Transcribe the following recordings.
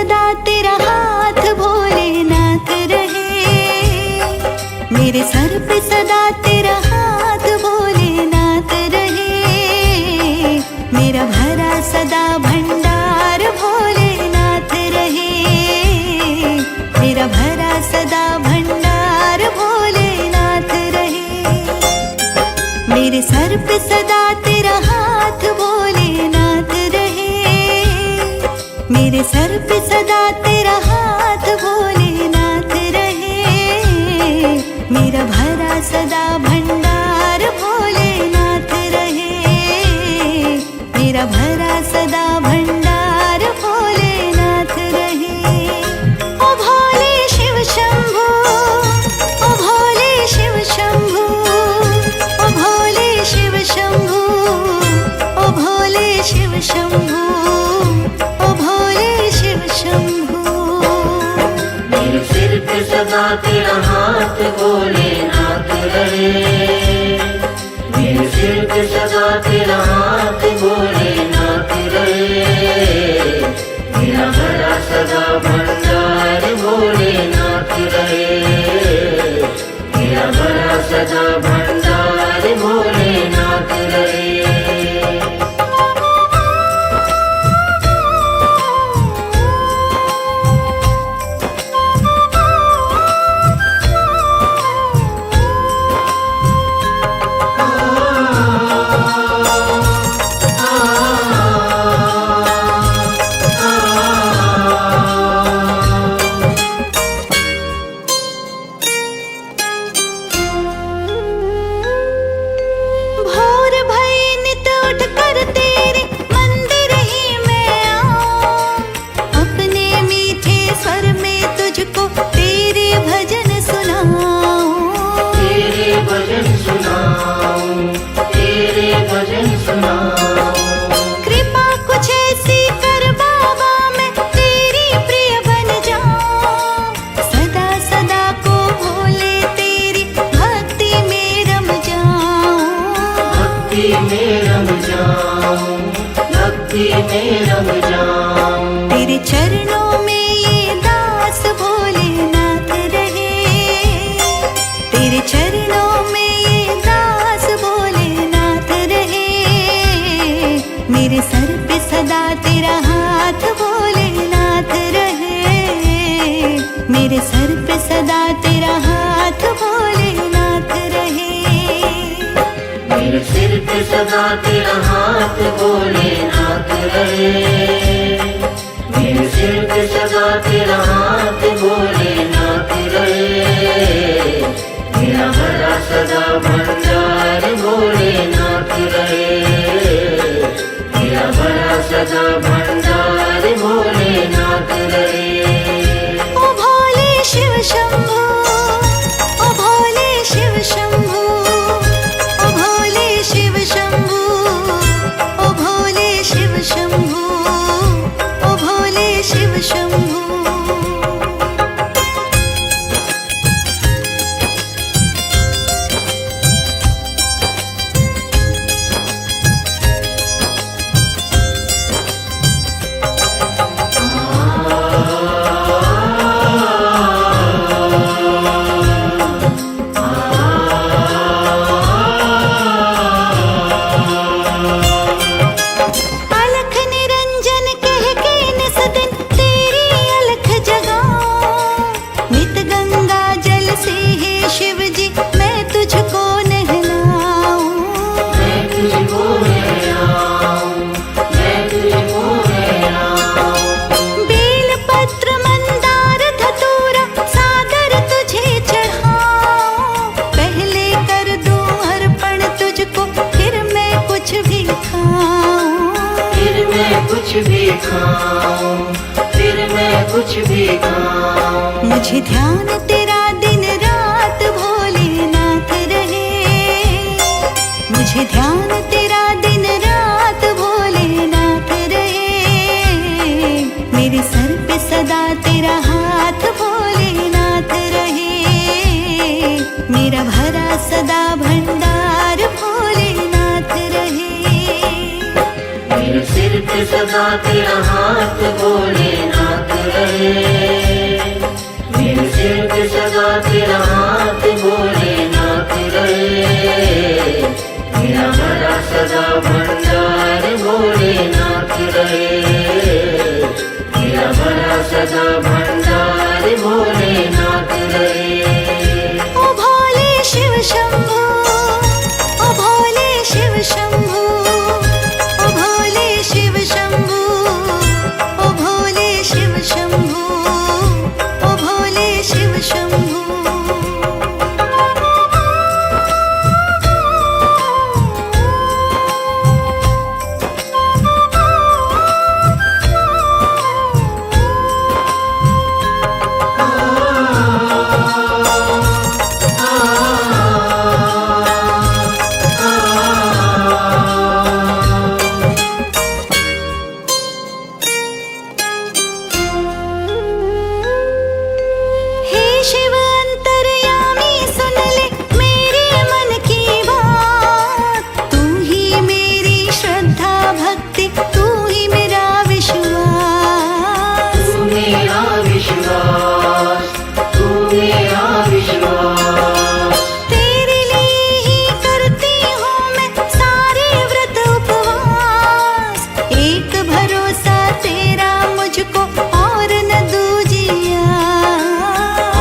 सदा तेरा हाथ भोलेनाथ रहे। मेरे सर पे सदा तेरा हाथ भोलेनाथ रहे। मेरा भरा सदा भंडार भोलेनाथ रहे। मेरा भरा सदा भंडार भोलेनाथ रहे। मेरे सर पे सदा तेरा हाथ भोलेनाथ रहे। मेरे सर पे सदा तेरा हाथ भोलेनाथ रहे। मेरा भरा सदा भंडार भोलेनाथ रहे। मेरा भरा सदा भंडार भोलेनाथ रहे। ओ भोले शिव शंभू, ओ भोले शिव शंभू, ओ भोले शिव शंभू, ओ भोले शिव शंभू, ओ भोले शिव शंभू। मेरे सिर पे सदा तेरा हाथ भोलेनाथ रहे। मेरे सिर पे सदा तेरा हाथ भोलेनाथ रहे। मेरा भरा सदा भंडार भोलेनाथ रहे। मेरा भरा सदा भंडार भोलेनाथ रहे। कृपा कुछ ऐसी कर बाबा मैं तेरी प्रिय बन जाऊं। सदा सदा को भोले तेरी भक्ति में रम जाऊं। भक्ति में रम जाऊं, भक्ति में रम जाऊं। तेरे चरणों में ये दास भोलेनाथ रहे। तेरे चरणों में ये दास भोलेनाथ रहे। मेरे सर पे सदा तेरा हाथ भोलेनाथ रहे। मेरे सर पे सदा तेरा हाथ भोलेनाथ रहे। मेरे सिर पे सदा तेरा हाथ भोलेनाथ रहे। मेरे सिर पे सदा तेरा हाथ भोलेनाथ रहे। मेरा भरा सदा भंडार भोलेनाथ रहे। मेरा भरा सदा भंडार भोलेनाथ रहे। ओ भोले शिव शंभू, ओ भोले शिव शंभू, ओ भोले शिव शंभू, ओ भोले शिव शंभू, ओ भोले शिव शंभू। अलख निरंजन कह के निस दिन तेरी अलख जगाऊं। नित गंगा जल से हे शिव जी मैं तुझको नहलाऊं। मैं तुझको नहलाऊं, मैं तुझको नहलाऊं। बेल पत्र मंदार धतूरा सादर तुझे चढ़ाऊं। पहले कर दूं अर्पण तुझको फिर मैं कुछ भी खाऊं। फिर मैं कुछ भी खाऊं, फिर मैं कुछ भी खाऊं। मुझे ध्यान तेरा दिन रात भोलेनाथ रहे। मुझे ध्यान तेरा दिन रात भोलेनाथ रहे। मेरे सर पे सदा तेरा हाथ भोलेनाथ रहे। मेरा भरा सदा भंडार भोलेनाथ रहे। मेरे सिर पे सदा तेरा हाथ भोलेनाथ रहे। तेरा हाथ भोलेनाथ रहे, मेरा भरा सदा भंडार भोलेनाथ रहे, मेरा भरा सदा भंडार भोलेनाथ रहे। ओ भोले शिव शंभो, ओ भोले शिव शंभो, ओ भोले शिव शंभो, ओ भोले शिव शंभो, ओ भोले शिव शंभो। हे शिव अंतर्यामी सुन ले मेरे मन की बात, तू ही मेरी श्रद्धा भक्ति, तू ही मेरा विश्वास। तू मेरा विश्वास, तू मेरा विश्वास, तेरे लिए ही करती हूँ मैं सारे व्रत उपवास, एक भरोसा तेरा मुझको और न दूजिया।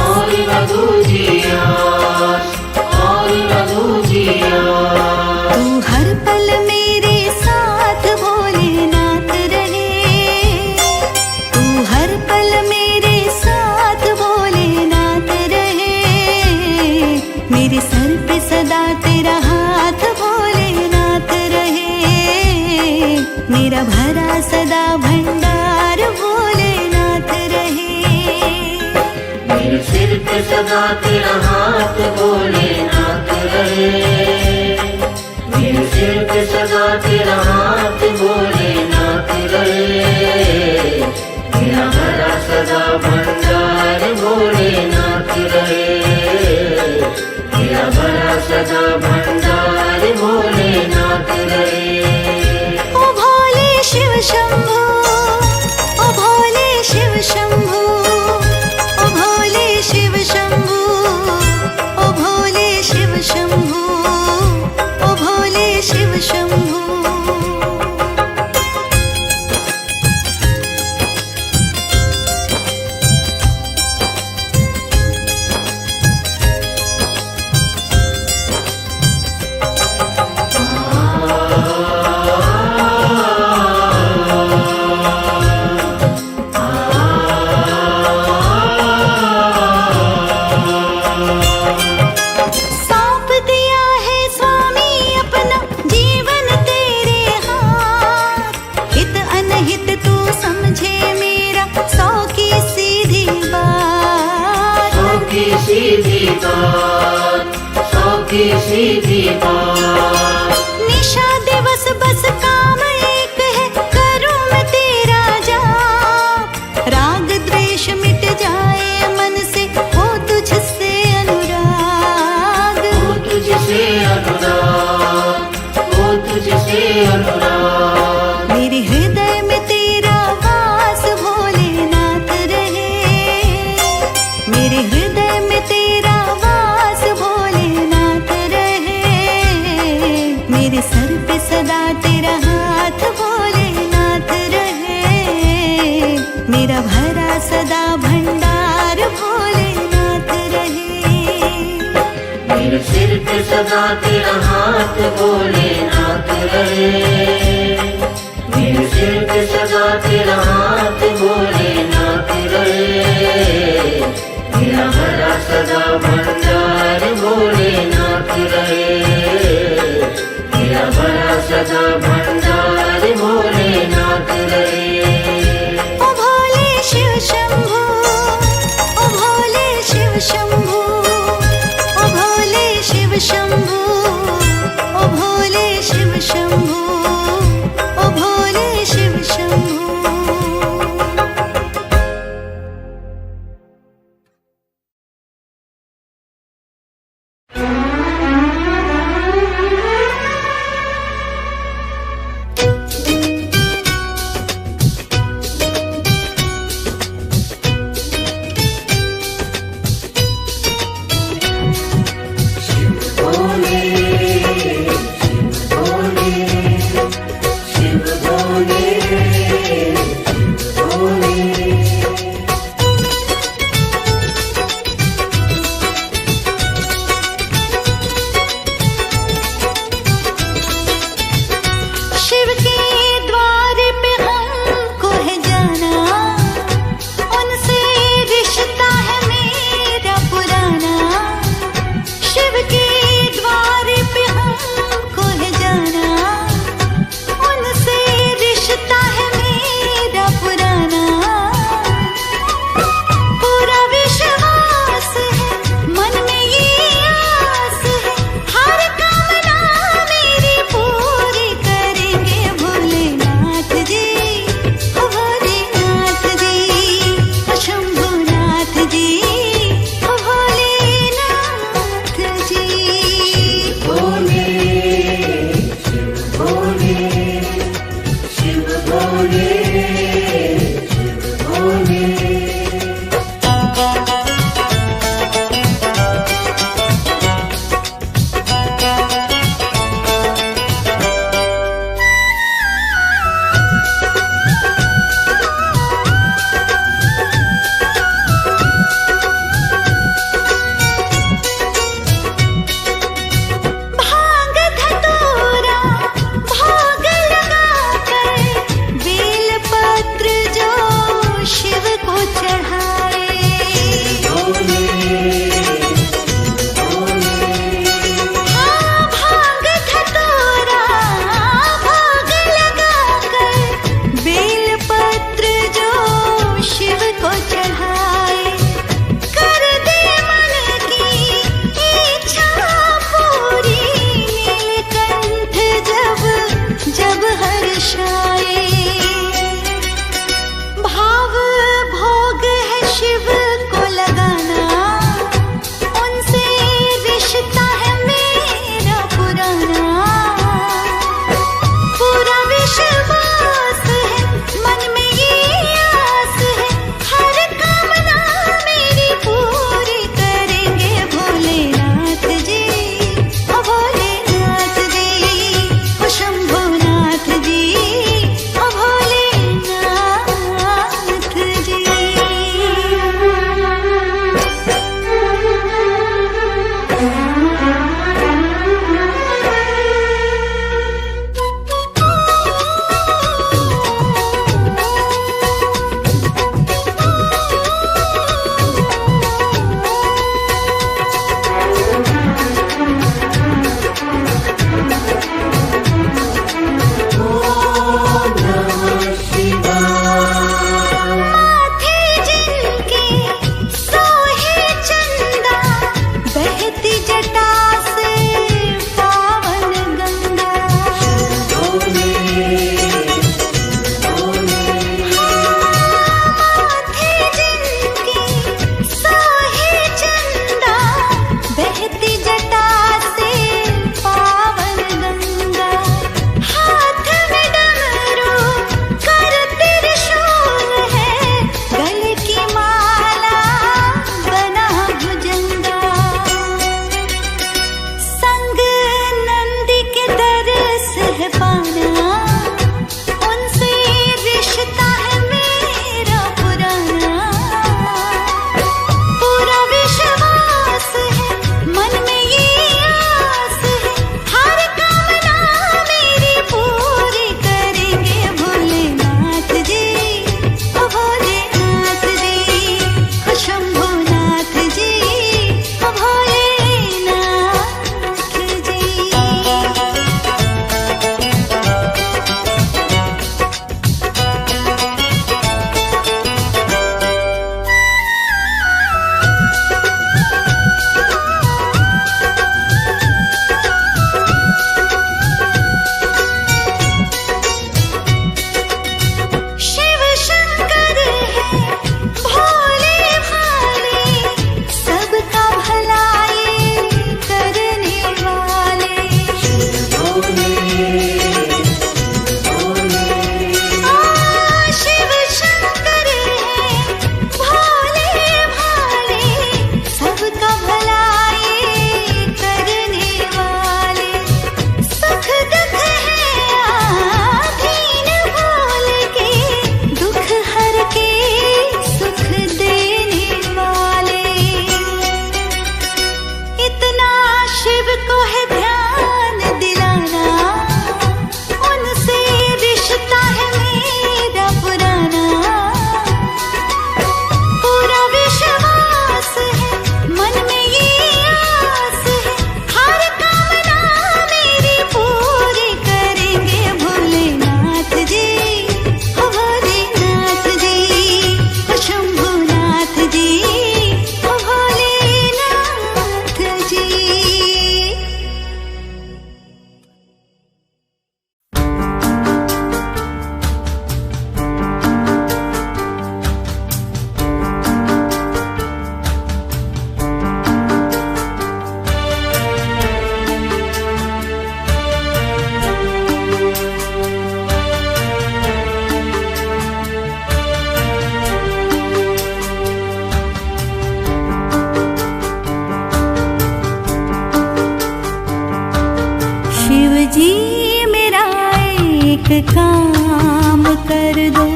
और न दूजियास, और न दूजियास। तू हर पल मेरे साथ भोलेनाथ रहे, तू हर पल मेरे साथ भोलेनाथ रहे, मेरे सर पे सदा तेरा हाथ भोलेनाथ रहे, मेरा भरा सदा भंडार भोलेनाथ रहे। मेरे सिर पे सदा तेरा हाथ भोलेनाथ रहे, मेरे सिर पे सदा तेरा हाथ भोलेनाथ रहे, मेरा भरा सदा भंडार भोलेनाथ रहे, मेरा भरा सदा भंडार भोलेनाथ रहे। ओ भोले शिव शंभो, ओ भोले शिव शंभो, ओ भोले शिव शंभो, ओ भोले शिव शंभो, ओ भोले शिव शंभो। सौंप दिया है स्वामी अपना जीवन तेरे हाथ, हित अनहित तू समझे मेरा सौ की सीधी बात। सौ की सीधी बात, सौ की सीधी बात। निशा दिवस बस काम एक है, करूं मैं तेरा जाप, राग द्वेष मिट जाए मन से, हो तुझसे अनुराग। हो तुझसे अनुराग, हो तुझसे अनुराग। मेरे हृदय में तेरा वास भोलेनाथ रहे, मेरे हृदय में तेरा वास भोलेनाथ रहे, मेरे सर पे सदा तेरा हाथ भोलेनाथ रहे, मेरा भरा सदा भंडार भोलेनाथ रहे। मेरे सिर पे सदा तेरा हाथ भोलेनाथ रहे, मेरे सिर पे सदा तेरा हाथ भोलेनाथ रहे, मेरा भरा सदा भंडार भोलेनाथ रहे, मेरा भरा सदा भंडार भोलेनाथ रहे। ओ भोले शिव शंभो, ओ भोले शिव शंभो, ओ भोले शिव शंभो, ओ भोले शिव शंभो, ओ भोले शिव शंभो। काम कर दो,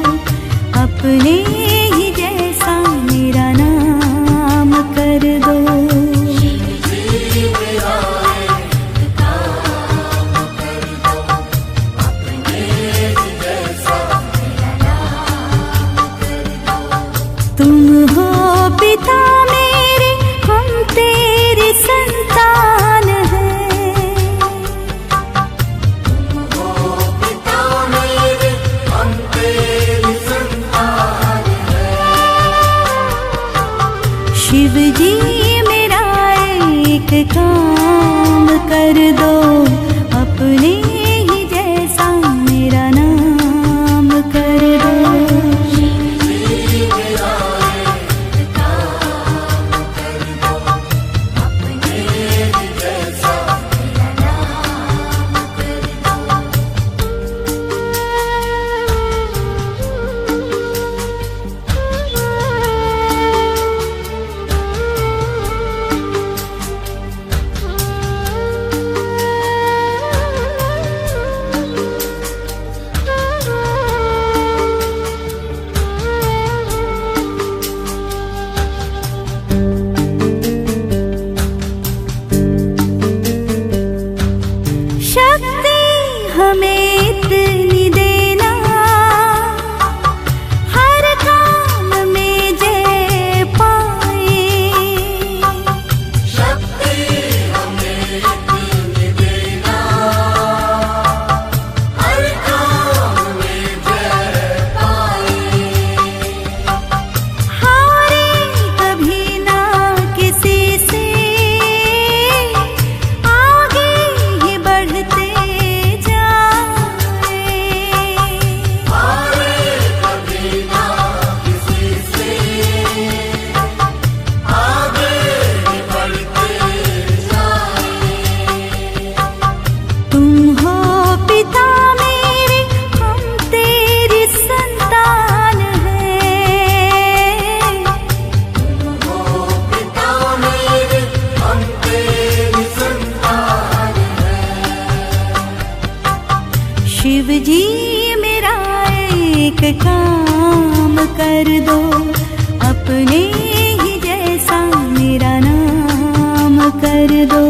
अपने ही जैसा मेरा नाम कर दो। तुम हो पिता मेरे, हम तेरी संतान हैं। तुम हो पिता मेरे, हम तेरी संतान हैं। शिव जी मेरा एक काम कर दो, अपने ही जैसा मेरा नाम कर दो। शक्ति हमें इतनी देना, हर काम में जय पाए। शक्ति हमें इतनी देना, हर काम में जय पाए। हारे कभी ना किसी से, आगे ही बढ़ते जाए। हारे कभी ना किसी से, आगे ही बढ़ते जाए। तुम हो पिता मेरे, हम तेरी संतान हैं। तुम हो पिता मेरे, हम तेरी संतान हैं। शिव जी मेरा एक काम कर दो, अपने ही जैसा मेरा नाम कर दो।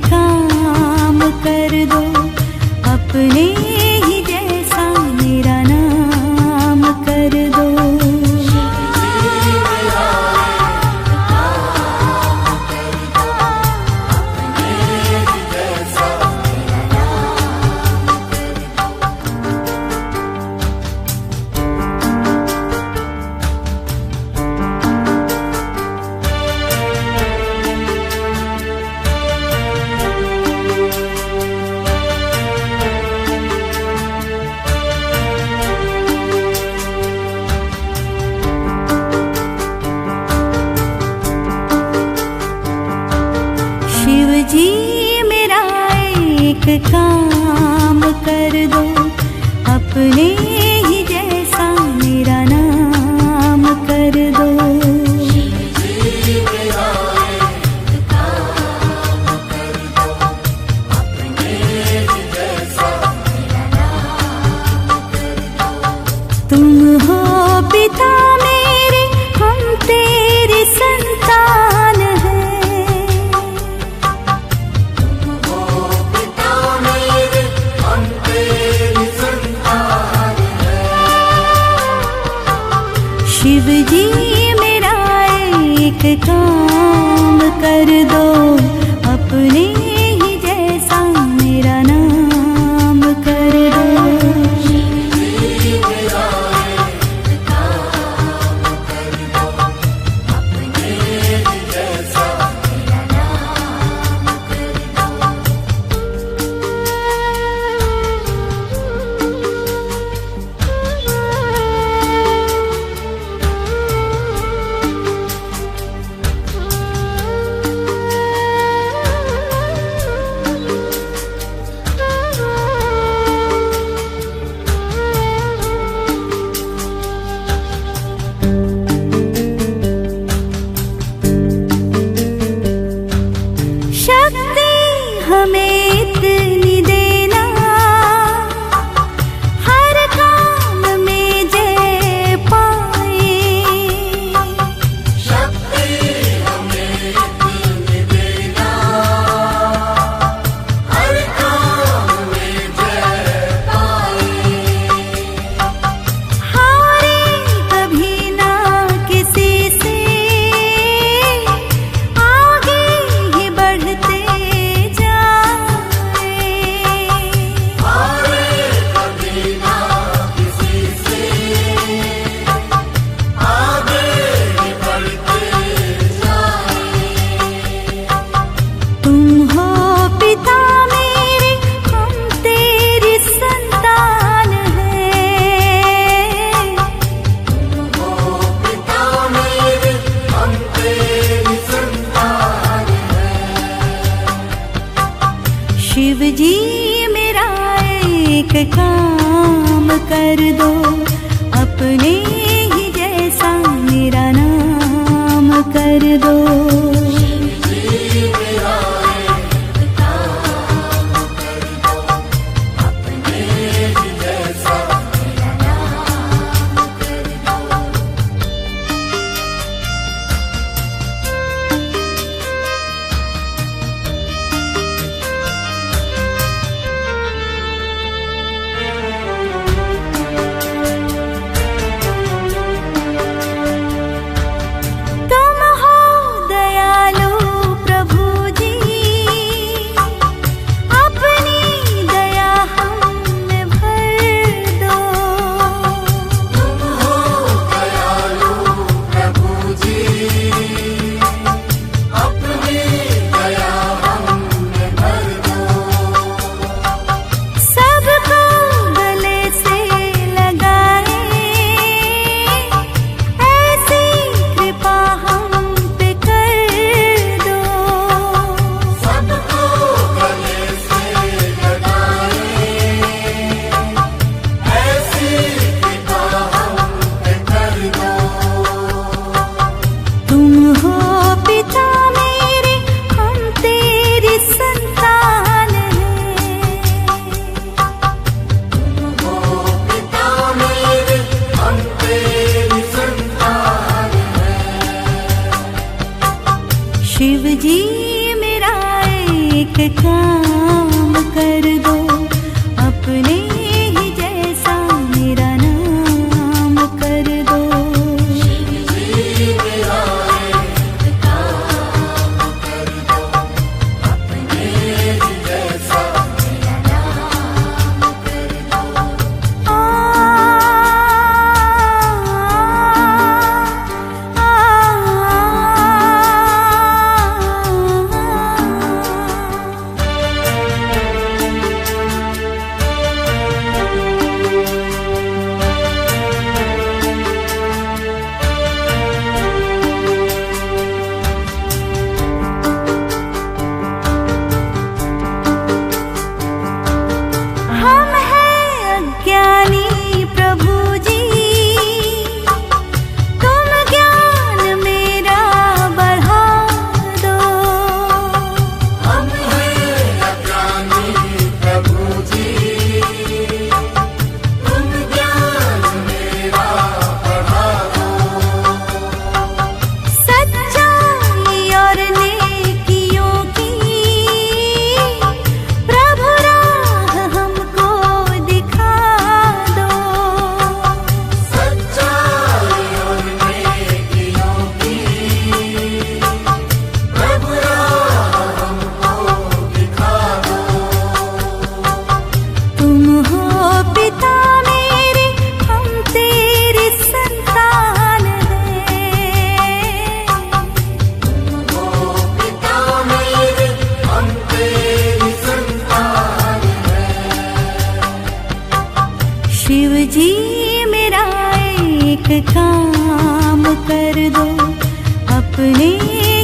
काम कर दो, अपने ही जैसा मेरा नाम कर दो। शिव जी मेरा एक काम कर दो, अपने ही जैसा मेरा नाम कर दो। तुम हो पिता मेरे, हम तेरी संतान हैं। शिव जी मेरा एक काम कर दो, अपने ही जैसा मेरा नाम कर दो। शक्ति हमें इतनी देना, हर काम में जय पाए। शक्ति हमें इतनी देना, हर काम में जय पाए। हारे कभी ना किसी से, आगे ही बढ़ते शिव जी मेरा एक काम कर दो, अपने ही जैसा मेरा नाम कर दो। शिव जी मेरा एक एक काम कर दो, अपने ही जैसा मेरा नाम कर दो। शिव जी मेरा एक काम कर दो, अपने ही जैसा मेरा नाम कर दो। हम हैं अज्ञानी प्रभु जी, तुम ज्ञान मेरा बढ़ा दो। हम हैं अज्ञानी प्रभु जी, तुम ज्ञान मेरा बढ़ा दो। सच्चाई और नेकियों की प्रभु राह हमको दिखा दो। सच्चाई और नेकियों की प्रभु राह हमको दिखा दो। तुम हो पिता मेरे, हम तेरी संतान हैं। ओ पिता मेरे, हम तेरी संतान हैं। शिव जी मेरा एक काम कर दो, अपने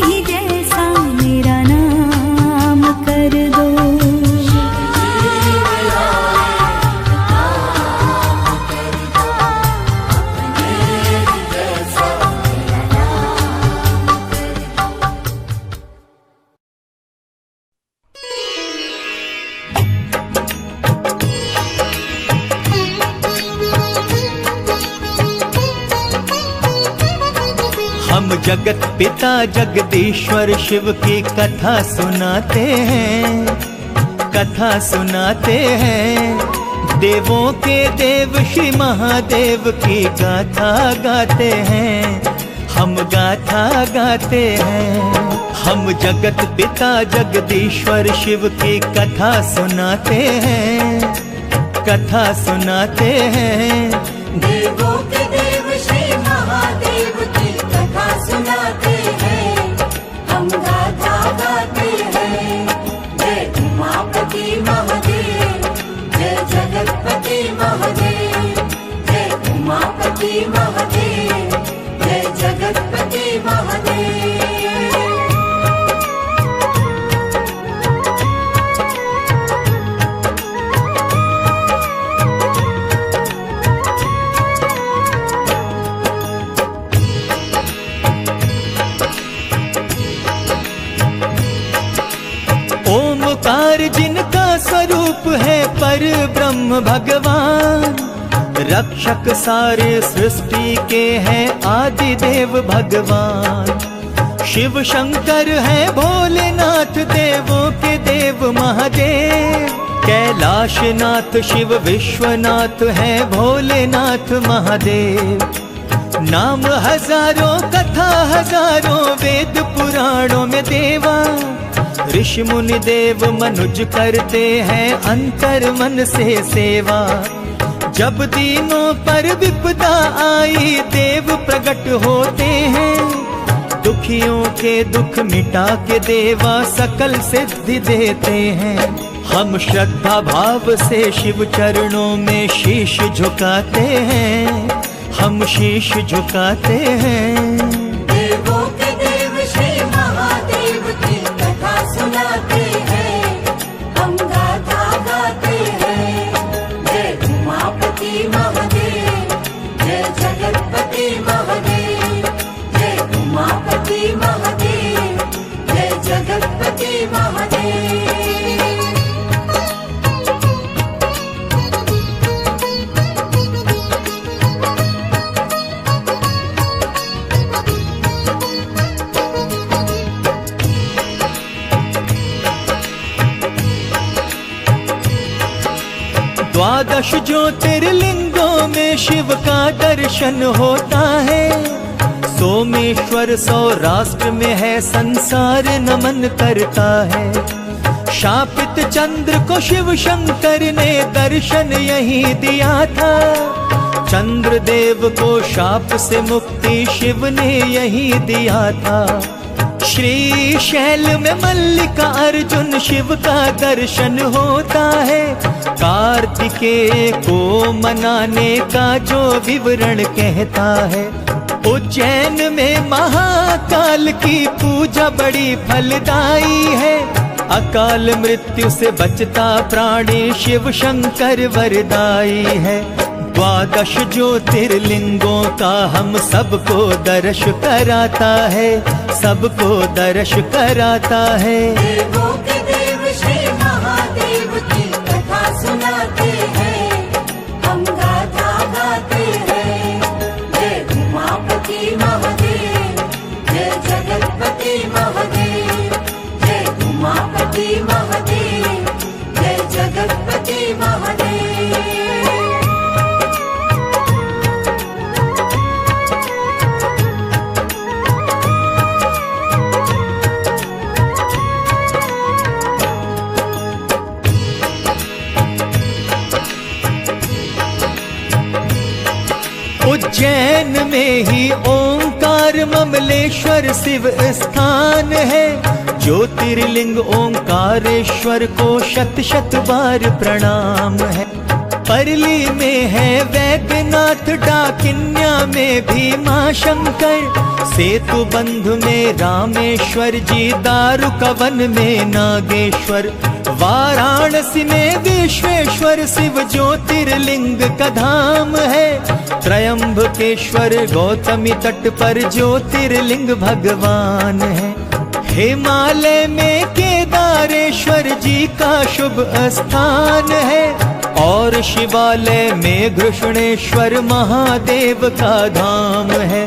ही जैसा मेरा नाम कर दो। हम जगत पिता जगदीश्वर शिव की कथा सुनाते हैं, कथा सुनाते हैं। देवों के देव श्री महादेव की गाथा गाते हैं, हम गाथा गाते हैं। हम जगत पिता जगदीश्वर शिव की कथा सुनाते हैं, कथा सुनाते हैं। देवों के देव श्री महादेव की कथा सुनाते हैं, हम गाथा गाते हैं। जय उमापति महादेव, जय जगतपति महादेव, जय उमापति महादेव, जय जगतपति महादेव। ओमकार जिनका स्वरूप है पर ब्रह्म भगवान, रक्षक सारे सृष्टि के हैं आदि देव भगवान। शिव शंकर है भोलेनाथ देवों के देव महादेव। कैलाशनाथ शिव विश्वनाथ है भोलेनाथ महादेव। नाम हजारों कथा हजारों वेद पुराणों में देवा। ऋषि मुनि देव मनुज करते हैं अंतर मन से सेवा। जब दीनों पर विपदा आई देव प्रकट होते हैं। दुखियों के दुख मिटा के देवा सकल सिद्धि देते हैं। हम श्रद्धा भाव से शिव चरणों में शीश झुकाते हैं, हम शीश झुकाते हैं। देवों के देव श्री महादेव की कथा सुनाते हैं, हम गाथा गाते हैं। जय उमापति महादेव, जय जगतपति महादेव, जय उमापति महादेव, जय जगतपति महादेव। द्वादश ज्योतिर्लिंगों में शिव का दर्शन होता है। सोमेश्वर सौराष्ट्र में है, संसार नमन करता है। शापित चंद्र को शिव शंकर ने दर्शन यही दिया था। चंद्रदेव को शाप से मुक्ति शिव ने यही दिया था। श्री शैल में मल्लिका अर्जुन शिव का दर्शन होता है। कार्तिकेय को मनाने का जो विवरण कहता है। उज्जैन में महाकाल की पूजा बड़ी फलदायी है। अकाल मृत्यु से बचता प्राणी शिव शंकर वरदाई है। द्वादश ज्योतिर्लिंगों का हम सबको दर्श कराता है, सबको दर्श कराता है। देवों के देव श्री महादेव की कथा सुनाते हैं, हम गाथा गाते हैं। जय उमापति महादेव, जय जगतपति महादेव, जय उमापति महादेव, जय जगतपति महादेव। उज्जैन में ही ओंकार ममलेश्वर शिव स्थान है। ज्योतिर्लिंग ओंकारेश्वर को शत शत बार प्रणाम है। परली में है वैद्यनाथ, डाकिन्या में भीमा शंकर, सेतु बंध में रामेश्वर जी, दारुकवन में नागेश्वर, वाराणसी में विश्वेश्वर शिव ज्योतिर्लिंग का धाम है। त्रयंबकेश्वर गौतमी तट पर ज्योतिर्लिंग भगवान है। हिमालय में केदारेश्वर जी का शुभ स्थान है। और शिवालय में घृष्णेश्वर महादेव का धाम है।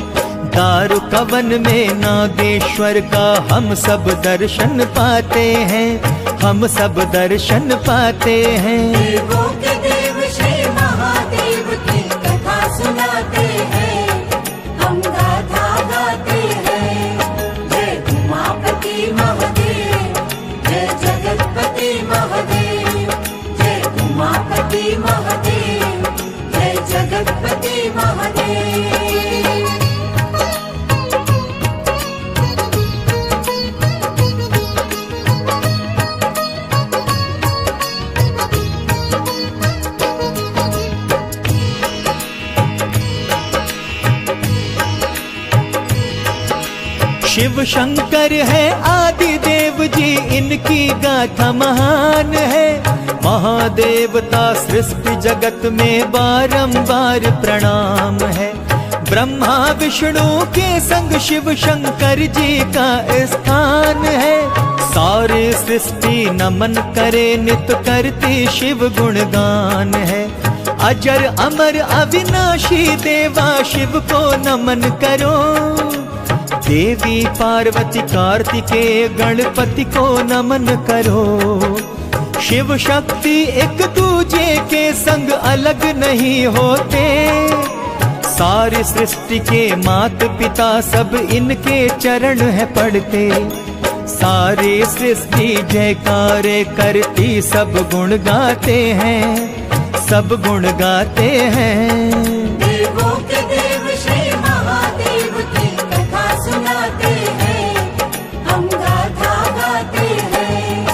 दारुकवन में नागेश्वर का हम सब दर्शन पाते हैं, हम सब दर्शन पाते हैं। देवों के देव श्री महादेव की कथा सुनाते हैं, हम गाथा गाते हैं। जय उमापति महादेव, जय जगतपति महादेव, जय उमापति महादेव, जय जगतपति महादेव। शिव शंकर है आदि देव जी, इनकी गाथा महान है। महादेवता सृष्टि जगत में बारंबार प्रणाम है। ब्रह्मा विष्णु के संग शिव शंकर जी का स्थान है। सारी सृष्टि नमन करे, नित करती शिव गुणगान है। अजर अमर अविनाशी देवा शिव को नमन करो। देवी पार्वती कार्तिकेय गणपति को नमन करो। शिव शक्ति एक दूजे के संग अलग नहीं होते। सारी सृष्टि के मात पिता सब इनके चरण है पड़ते। सारी सृष्टि जयकारे करती, सब गुण गाते हैं, सब गुण गाते हैं। देवों के देव श्री महादेव की कथा सुनाते हैं, हम गाथा गाते हैं।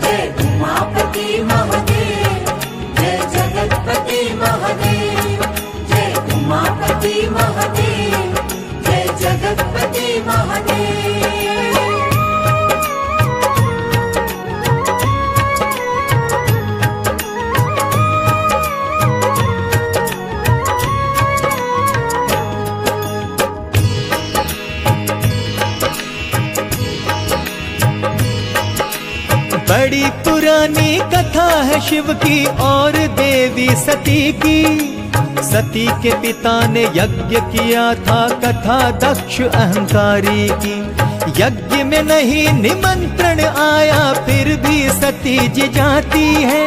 जय उमापति महादेव, जय जगतपति महादेव, जय उमापति महादेव, जय जगतपति महादेव। बड़ी पुरानी कथा है शिव की और देवी सती की। सती के पिता ने यज्ञ किया था, कथा दक्ष अहंकारी की। यज्ञ में नहीं निमंत्रण आया फिर भी सती जी जाती है।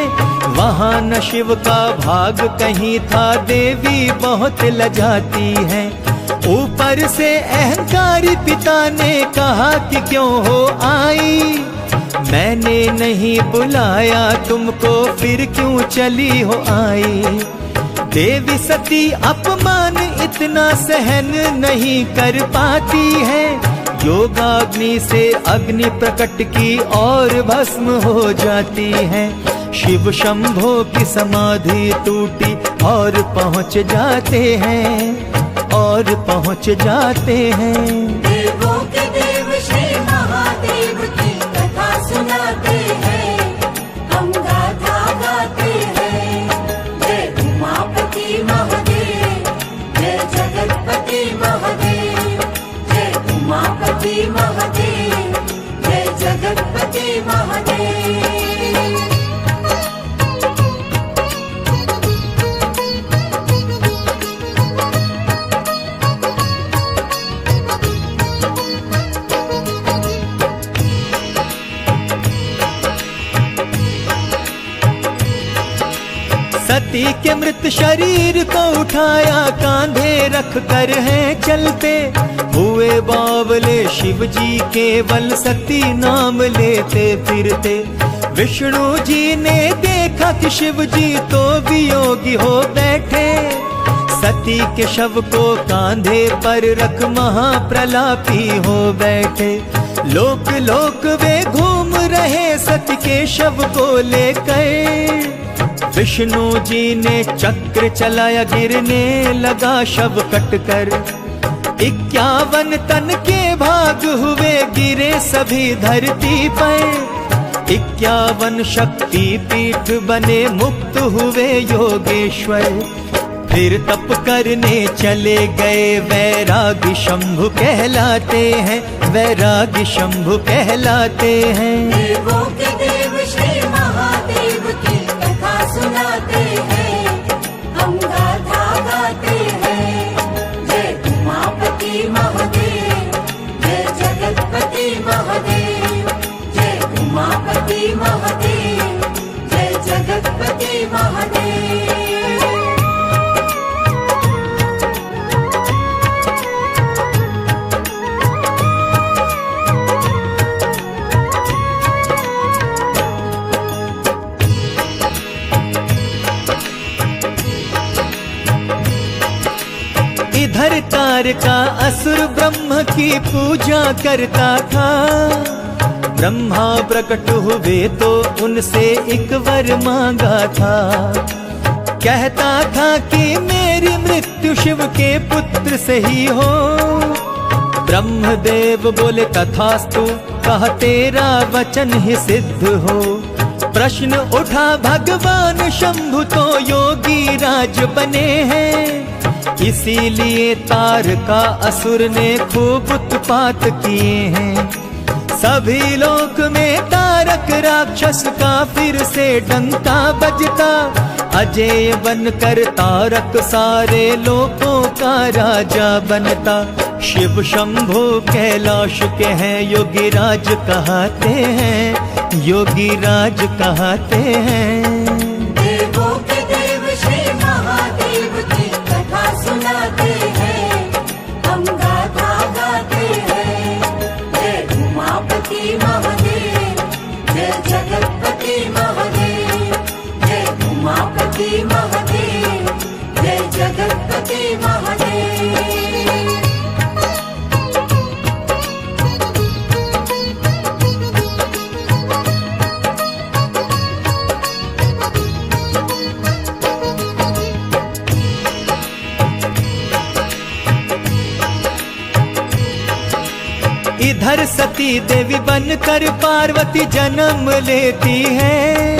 वहाँ न शिव का भाग कहीं था, देवी बहुत लजाती है। ऊपर से अहंकारी पिता ने कहा कि क्यों हो आई, मैंने नहीं बुलाया तुमको फिर क्यों चली हो आई। देवी सती अपमान इतना सहन नहीं कर पाती है, योगाग्नि से अग्नि प्रकट की और भस्म हो जाती है। शिव शंभो की समाधि टूटी और पहुँच जाते हैं, और पहुँच जाते हैं। देवों के देव श्री महादेव की कथा सुनाते हैं, हम गाथा गाते हैं। जय उमापति महादेव, जय जगतपति महादेव, जय उमापति महादेव, जय जगतपति महादेव। सती के मृत शरीर को उठाया कांधे रख कर हैं चलते, हुए बावले शिव जी केवल सती नाम लेते फिरते। विष्णु जी ने देखा कि शिव जी तो वियोगी हो बैठे, सती के शव को कांधे पर रख महाप्रलापी हो बैठे। लोक लोक वे घूम रहे सती के शव को लेकर, विष्णु जी ने चक्र चलाया गिरने लगा शव कटकर। 51 तन के भाग हुए गिरे सभी धरती पर, 51 शक्ति पीठ बने मुक्त हुए योगेश्वर। फिर तप करने चले गए वैरागी शंभु कहलाते हैं, वैरागी शंभु कहलाते हैं। देवों के देव श्री महादेव की कथा सुनाते हैं, हम गाथा गाते हैं। जय उमापति महादेव, जय जगतपति महादेव, जय उमापति महादेव, जय जगतपति महादेव। इधर तारका असुर ब्रह्म की पूजा करता था, ब्रह्मा प्रकट हुए तो उनसे एक वर मांगा था। कहता था कि मेरी मृत्यु शिव के पुत्र से ही हो। ब्रह्मदेव बोले तथास्तु, कहा तेरा वचन ही सिद्ध हो। प्रश्न उठा भगवान शंभु तो योगी राज बने हैं, इसीलिए तारका असुर ने खूब उत्पात किए हैं। सभी लोक में तारक राक्षस का फिर से डंका बजता, अजय बनकर तारक सारे लोकों का राजा बनता। शिव शंभो कैलाश के हैं योगीराज कहते हैं, योगीराज कहते हैं। देवों के देव श्री महादेव की कथा सुनाते हैं, हम गाथा गाते हैं। जय उमापति महादेव, जय जगतपति महादेव, जय उमापति महादेव, जय जगतपति महादेव। इधर सती देवी बनकर पार्वती जन्म लेती है,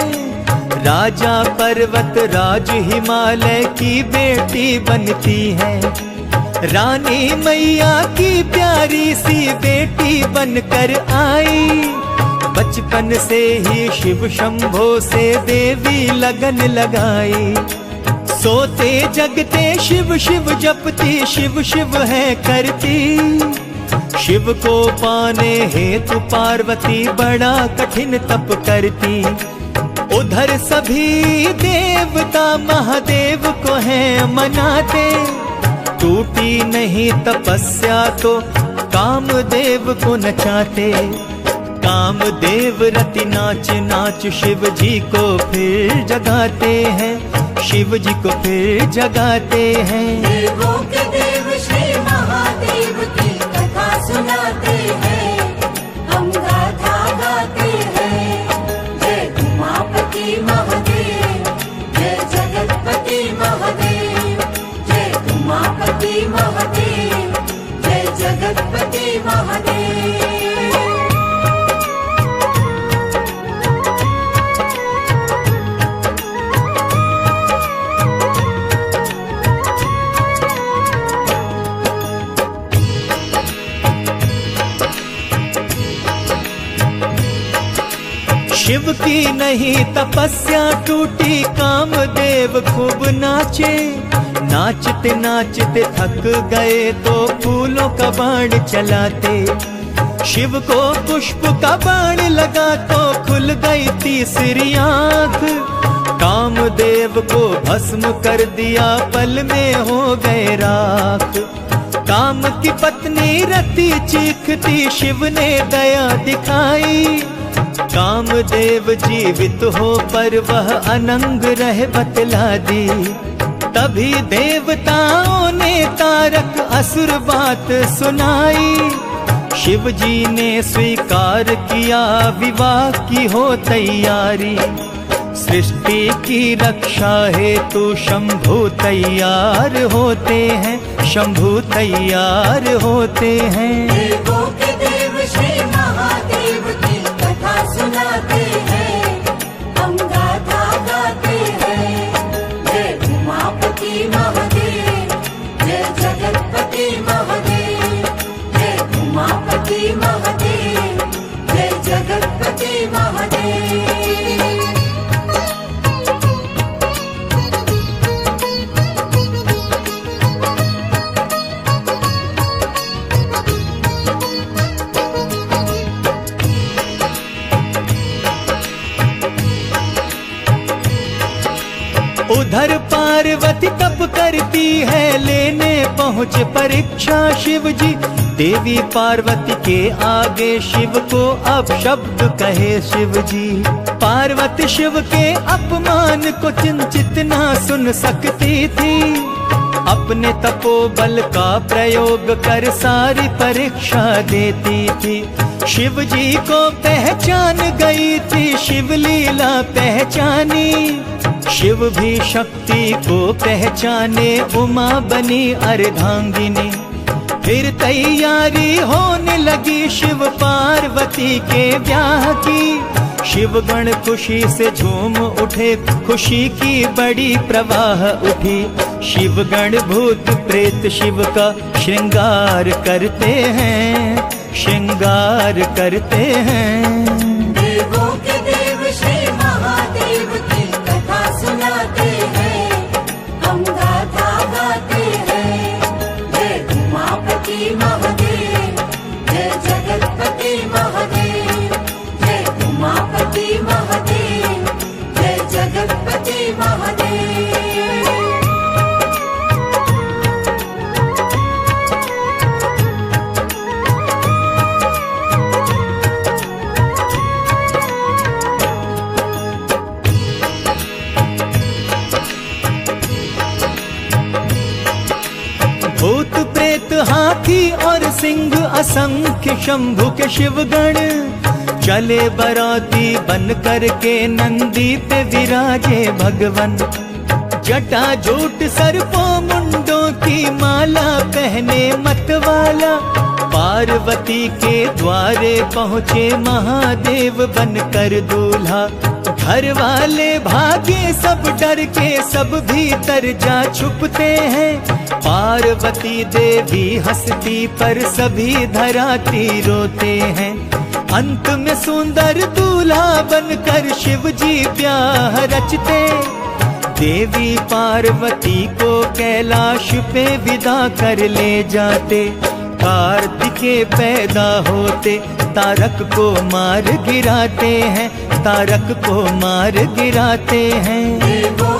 राजा पर्वत राज हिमालय की बेटी बनती है। रानी मैया की प्यारी सी बेटी बनकर आई, बचपन से ही शिव शंभो से देवी लगन लगाई। सोते जगते शिव शिव जपती, शिव शिव है करती, शिव को पाने हेतु पार्वती बड़ा कठिन तप करती। उधर सभी देवता महादेव को है मनाते। टूटी नहीं तपस्या तो कामदेव को नचाते। कामदेव रति नाच नाच शिव जी को फिर जगाते हैं। शिव जी को फिर जगाते हैं। देवों के देव श्री महादेव की कथा सुनाते हैं। हम गाथा गाते हैं। जय उमापति महादेव, जय जगतपति महादेव, जय उमापति महादेव, जय जगतपति महादेव। शिव की नहीं तपस्या टूटी, कामदेव खूब नाचे। नाचते नाचते थक गए तो फूलों का बाण चलाते। शिव को पुष्प का बाण लगा तो खुल गई तीसरी आंख। कामदेव को भस्म कर दिया, पल में हो गए राख। काम की पत्नी रति चीखती, शिव ने दया दिखाई। कामदेव जीवित हो पर वह अनंग रह बतला दी। तभी देवताओं ने तारक असुर बात सुनाई। शिव जी ने स्वीकार किया, विवाह की हो तैयारी। सृष्टि की रक्षा हेतु शंभु तैयार होते हैं। शंभु तैयार होते हैं। देवों के देव श्री महादेव की कथा सुनाते हैं। हम गाथा गाते हैं। जय उमापति महादेव, जय जगतपति महादेव, जय उमापति महादेव, जय जगतपति महादेव। उधर पार्वती तप करती है, लेने पहुँचे परीक्षा शिव जी। देवी पार्वती के आगे शिव को अब शब्द कहे शिव जी। पार्वती शिव के अपमान को चिंतित ना सुन सकती थी। अपने तपोबल का प्रयोग कर सारी परीक्षा देती थी। शिव जी को पहचान गई थी, शिव लीला पहचानी। शिव भी शक्ति को पहचाने, उमा बनी अर्धांगिनी। फिर तैयारी होने लगी शिव पार्वती के ब्याह की। शिव गण खुशी से झूम उठे, खुशी की बड़ी प्रवाह उठी। शिव गण भूत प्रेत शिव का श्रृंगार करते हैं। श्रृंगार करते हैं। देवों के देव श्री महादेव की कथा सुनाते हैं। हम गाथा गाते हैं। जय उमापति महादेव, जय जगतपति महादेव, जय उमापति महादेव, जय जगतपति महादेव। भूत प्रेत हाथी और सिंह असंख्य शंभु के शिवगण चले बराती बन करके नंदी पे विराजे भगवन। जटा जूट सर्पों मुंडों की माला पहने मतवाला। पार्वती के द्वारे पहुँचे महादेव बनकर दूल्हा। घर वाले भागे सब डर के, सब भीतर जा छुपते हैं। पार्वती देवी हंसती पर सभी धराती रोते हैं। अंत में सुंदर दूल्हा बनकर शिव जी ब्याह रचते। देवी पार्वती को कैलाश पे विदा कर ले जाते। कार्तिके पैदा होते तारक को मार गिराते हैं, तारक को मार गिराते हैं। देवों